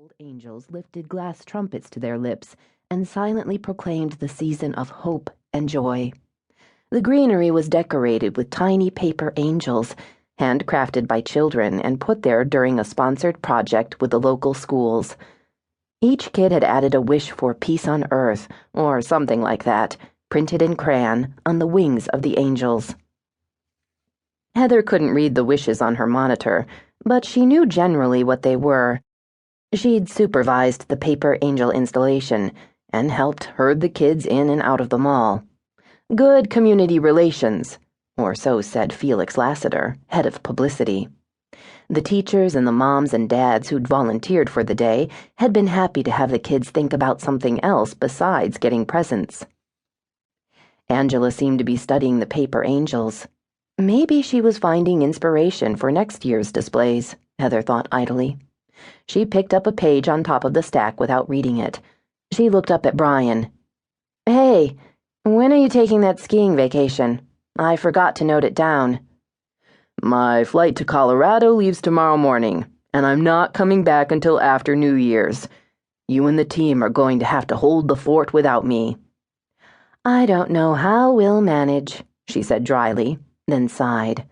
gold angels lifted glass trumpets to their lips and silently proclaimed the season of hope and joy. The greenery was decorated with tiny paper angels, handcrafted by children and put there during a sponsored project with the local schools. Each kid had added a wish for peace on earth, or something like that, printed in crayon on the wings of the angels. Heather couldn't read the wishes on her monitor, but she knew generally what they were. She'd supervised the paper angel installation and helped herd the kids in and out of the mall. Good community relations, or so said Felix Lassiter, head of publicity. The teachers and the moms and dads who'd volunteered for the day had been happy to have the kids think about something else besides getting presents. Angela seemed to be studying the paper angels. Maybe she was finding inspiration for next year's displays, Heather thought idly. She picked up a page on top of the stack without reading it. She looked up at Brian. "Hey, when are you taking that skiing vacation? I forgot to note it down." "My flight to Colorado leaves tomorrow morning, and I'm not coming back until after New Year's. You and the team are going to have to hold the fort without me." "I don't know how we'll manage," she said dryly, then sighed.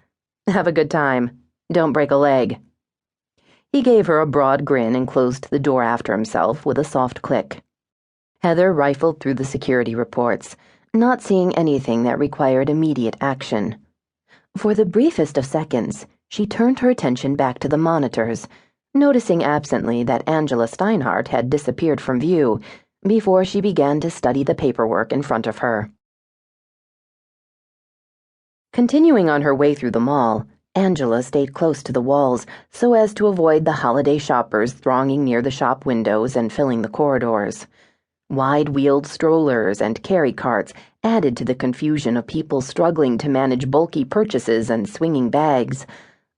"Have a good time. Don't break a leg." He gave her a broad grin and closed the door after himself with a soft click. Heather rifled through the security reports, not seeing anything that required immediate action. For the briefest of seconds, she turned her attention back to the monitors, noticing absently that Angela Steinhart had disappeared from view before she began to study the paperwork in front of her. Continuing on her way through the mall, Angela stayed close to the walls so as to avoid the holiday shoppers thronging near the shop windows and filling the corridors. Wide-wheeled strollers and carry carts added to the confusion of people struggling to manage bulky purchases and swinging bags,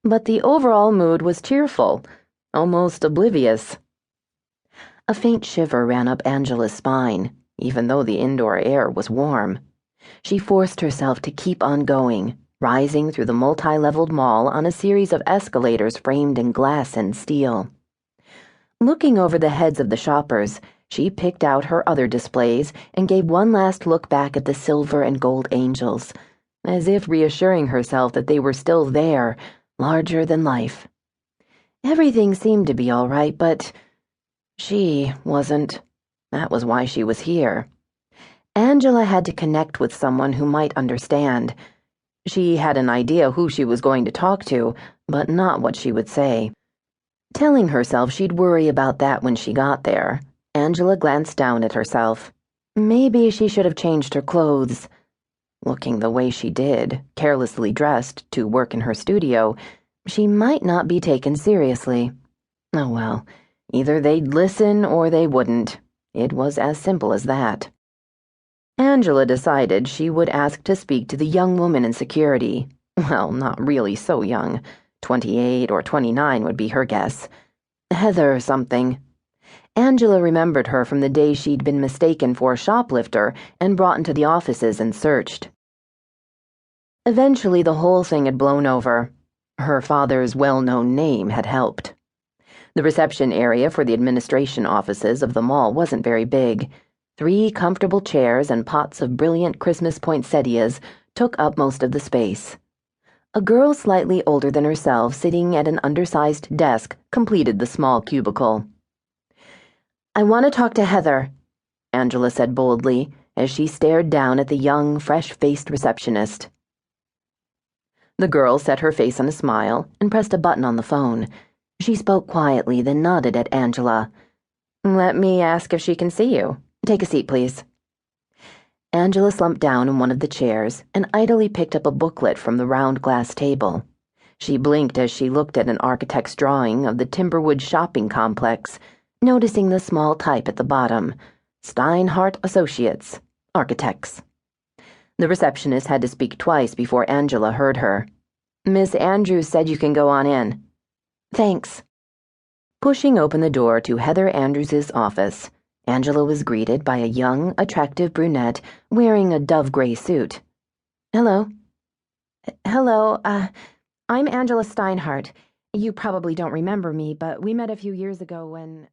but the overall mood was cheerful, almost oblivious. A faint shiver ran up Angela's spine, even though the indoor air was warm. She forced herself to keep on going, rising through the multi-leveled mall on a series of escalators framed in glass and steel. Looking over the heads of the shoppers, she picked out her other displays and gave one last look back at the silver and gold angels, as if reassuring herself that they were still there, larger than life. Everything seemed to be all right, but she wasn't. That was why she was here. Angela had to connect with someone who might understand. She had an idea who she was going to talk to, but not what she would say. Telling herself she'd worry about that when she got there, Angela glanced down at herself. Maybe she should have changed her clothes. Looking the way she did, carelessly dressed to work in her studio, she might not be taken seriously. Oh well, either they'd listen or they wouldn't. It was as simple as that. Angela decided she would ask to speak to the young woman in security. Well, not really so young. 28 or 29 would be her guess. Heather something. Angela remembered her from the day she'd been mistaken for a shoplifter and brought into the offices and searched. Eventually, the whole thing had blown over. Her father's well-known name had helped. The reception area for the administration offices of the mall wasn't very big. 3 comfortable chairs and pots of brilliant Christmas poinsettias took up most of the space. A girl slightly older than herself sitting at an undersized desk completed the small cubicle. "I want to talk to Heather," Angela said boldly as she stared down at the young, fresh-faced receptionist. The girl set her face on a smile and pressed a button on the phone. She spoke quietly, then nodded at Angela. "Let me ask if she can see you. Take a seat, please." Angela slumped down in one of the chairs and idly picked up a booklet from the round glass table. She blinked as she looked at an architect's drawing of the Timberwoods shopping complex, noticing the small type at the bottom, Steinhart Associates, Architects. The receptionist had to speak twice before Angela heard her. "Miss Andrews said you can go on in." "Thanks." Pushing open the door to Heather Andrews's office, Angela was greeted by a young, attractive brunette wearing a dove-gray suit. "Hello." "Hello, I'm Angela Steinhart. You probably don't remember me, but we met a few years ago when..."